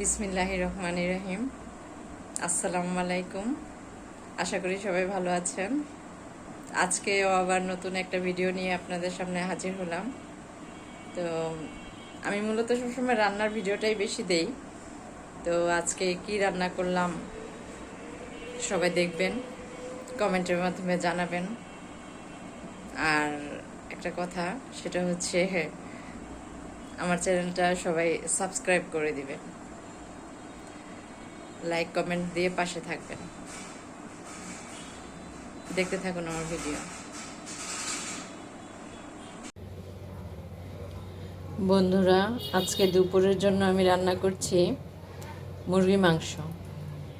বিসমিল্লাহির রহমানির রহিম। আসসালামু আলাইকুম। আশা করি সবাই ভালো আছেন। আজকেও আবার নতুন একটা ভিডিও নিয়ে আপনাদের সামনে হাজির হলাম। তো আমি মূলত সবসময় রান্নার ভিডিওটাই বেশি দেই। তো আজকে কি রান্না করলাম সবাই দেখবেন, কমেন্টের মাধ্যমে জানাবেন। আর একটা কথা, সেটা হচ্ছে আমার চ্যানেলটা সবাই সাবস্ক্রাইব করে দিবেন, লাইক কমেন্ট দিয়ে পাশে থাকবেন। দেখতে থাকুন আমার ভিডিও। বন্ধুরা, আজকে দুপুরের জন্য আমি রান্না করছি মুরগি মাংস।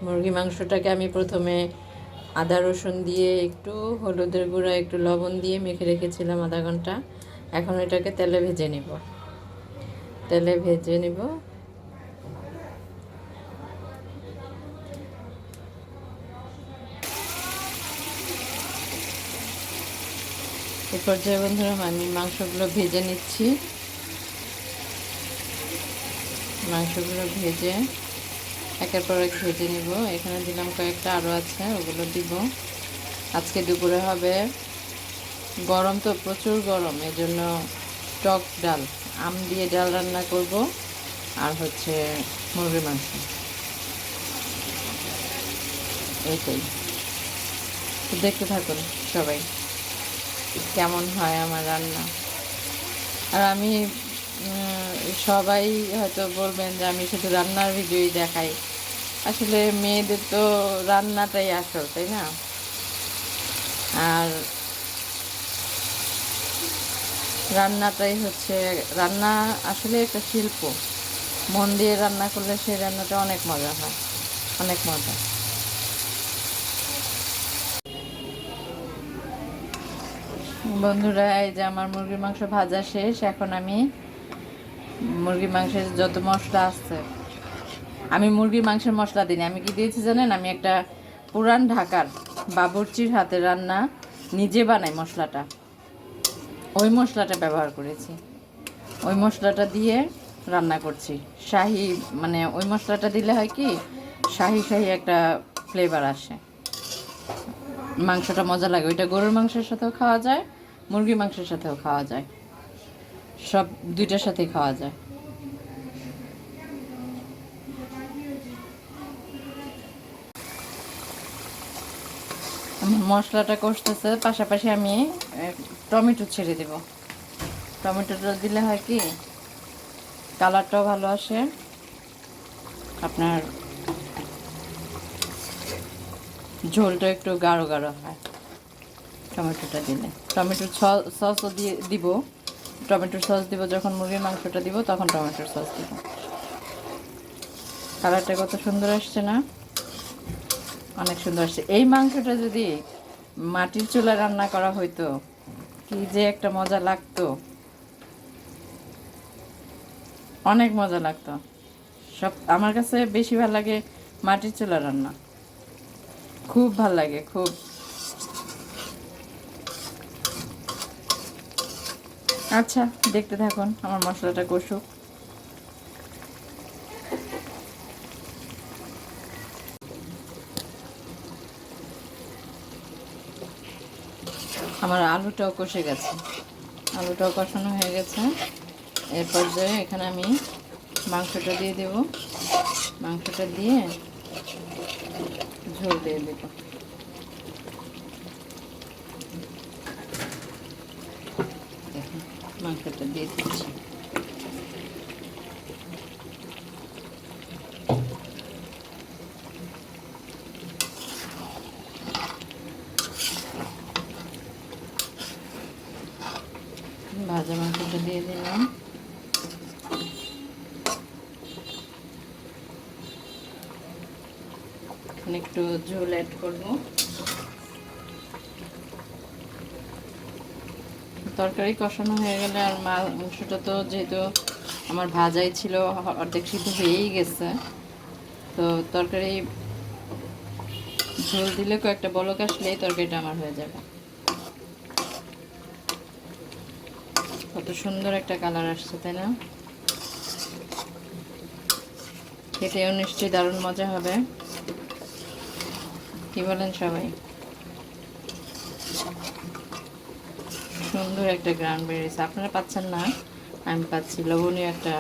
মুরগি মাংসটাকে আমি প্রথমে আদা রসুন দিয়ে একটু হলুদের গুঁড়া একটু লবণ দিয়ে মেখে রেখেছিলাম আধা ঘন্টা। এখন এটাকে তেলে ভেজে নিব। এই পর্যায়ে বন্ধুরা আমি মাংসগুলো ভেজে নিচ্ছি। মাংসগুলো ভেজে একের পর এক ভেজে নিব। এখানে দিলাম কয়েকটা, আরও আছে, ওগুলো দিব। আজকে দুপুরে হবে, গরম তো প্রচুর গরম, এজন্য টক ডাল, আম দিয়ে ডাল রান্না করব, আর হচ্ছে মুরগির মাংস, এইটাই। তো দেখতে থাকুন সবাই কেমন হয় আমার রান্না। আর আমি সবাই হয়তো বলবেন যে আমি শুধু রান্নার ভিডিওই দেখাই। আসলে মেয়েদের তো রান্নাটাই আসল, তাই না? আর রান্নাটাই হচ্ছে, রান্না আসলে একটা শিল্প। মন দিয়ে রান্না করলে সেই রান্নাটা অনেক মজা হয়, অনেক মজা। বন্ধুরা, এই যে আমার মুরগির মাংস ভাজা শেষ। এখন আমি মুরগির মাংসের যত মশলা আছে, আমি মুরগির মাংসের মশলা দিই, আমি কি দিয়েছি জানেন? আমি একটা পুরান ঢাকার বাবুর্চির হাতে রান্না, নিজে বানাই মশলাটা, ওই মশলাটা ব্যবহার করেছি। ওই মশলাটা দিয়ে রান্না করছি। শাহি, মানে ওই মশলাটা দিলে হয় কি, শাহি শাহি একটা ফ্লেভার আসে, মাংসটা মজা লাগে। ওইটা গরুর মাংসের সাথেও খাওয়া যায়, মুরগির মাংসের সাথেও খাওয়া যায়, সব দুইটার সাথেই খাওয়া যায়। মশলাটা কষতেছে, পাশাপাশি আমি টমেটো ছেড়ে দেব। টমেটোটা দিলে হয় কি, কালারটাও ভালো আসে, আপনার ঝোলটা একটু গাঢ় গাঢ় হয় টমেটোটা দিলে। টমেটোর সসও দিয়ে দিব, টমেটোর সস দিব যখন মুরগির মাংসটা দিব, তখন টমেটোর সস দিব। কালারটা কত সুন্দর আসছে না? অনেক সুন্দর আসছে। এই মাংসটা যদি মাটির চুলায় রান্না করা হইতো, কি যে একটা মজা লাগতো, অনেক মজা লাগতো। সব আমার কাছে বেশি ভালো লাগে মাটির চুলা রান্না, খুব ভাল লাগে, খুব। আচ্ছা, দেখতে থাকুন আমার মশলাটা কষুক। আমার আলুটাও কষে গেছে, আলুটাও কষানো হয়ে গেছে। এর পর্যায়ে এখানে আমি মাংসটা দিয়ে দেব। মাংসটা দিয়ে ঝোল দিয়ে দেব। দেখুন, মাংসটা দিয়ে দিচ্ছি। ভাজা মাংসটা দিয়ে দিলাম। একটু ঝোল অ্যাড করব। তরকারি কষানো হয়ে গেলে, আর মাংসটা তো যেহেতু আমার ভাজাই ছিল, অর্ধেক সিদ্ধ হয়েই গেছে, তো তরকারি ঝোল দিলে কয়েকটা বলক আসলেই তরকারিটা আমার হয়ে যাবে। কত সুন্দর একটা কালার আসছে, তাই না? খেতেও নিশ্চয়ই দারুণ মজা হবে। কি বলেন সবাই? সুন্দর একটা গ্রান বেরিয়েছে, আপনারা পাচ্ছেন না, আমি পাচ্ছি। লবণীয় একটা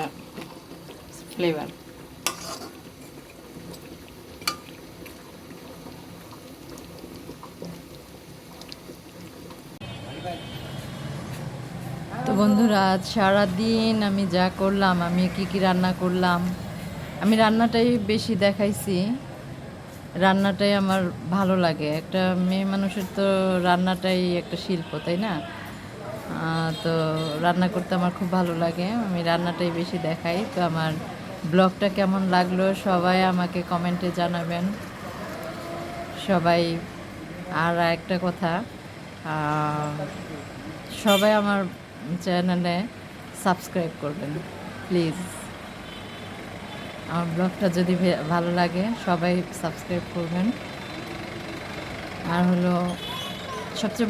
ফ্লেভার। তো বন্ধুরা, আজ সারাদিন আমি যা করলাম, আমি কি রান্না করলাম, আমি রান্নাটাই বেশি দেখাইছি। রান্নাটাই আমার ভালো লাগে। একটা মেয়ে মানুষের তো রান্নাটাই একটা শিল্প, তাই না? তো রান্না করতে আমার খুব ভালো লাগে, আমি রান্নাটাই বেশি দেখাই। তো আমার ব্লগটা কেমন লাগলো সবাই আমাকে কমেন্টে জানাবেন সবাই। আর একটা কথা, সবাই আমার চ্যানেলে সাবস্ক্রাইব করবেন প্লিজ। আমার ব্লগটা যদি ভালো লাগে সবাই সাবস্ক্রাইব করবেন। আর হলো সবচেয়ে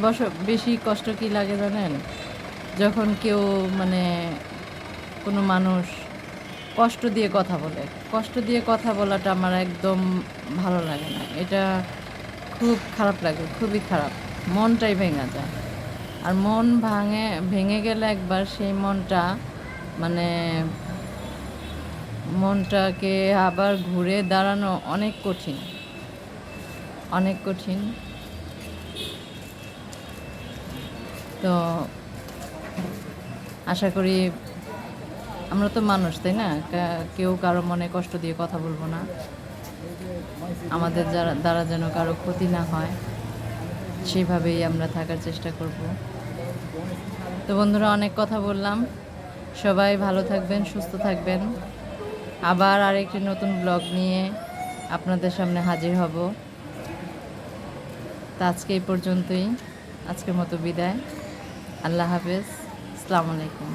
বেশি কষ্ট কি লাগে জানেন? যখন কেউ মানে কোনো মানুষ কষ্ট দিয়ে কথা বলে, কষ্ট দিয়ে কথা বলাটা আমার একদম ভালো লাগে না। এটা খুব খারাপ লাগে, খুবই খারাপ, মনটাই ভেঙে যায়। আর মন ভেঙে গেলে একবার সেই মনটা মানে মনটাকে আবার ঘুরে দাঁড়ানো অনেক কঠিন, অনেক কঠিন। তো আশা করি, আমরা তো মানুষ, তাই না? কেউ কারো মনে কষ্ট দিয়ে কথা বলবো না, আমাদের দ্বারা যেন কারো ক্ষতি না হয় সেভাবেই আমরা থাকার চেষ্টা করব। তো বন্ধুরা, অনেক কথা বললাম, সবাই ভালো থাকবেন, সুস্থ থাকবেন। আবার আরেকটি নতুন ব্লগ নিয়ে আপনাদের সামনে হাজির হব। তা আজকে এই পর্যন্তই, আজকের মতো বিদায়। আল্লাহ হাফেজ, আসসালামু আলাইকুম।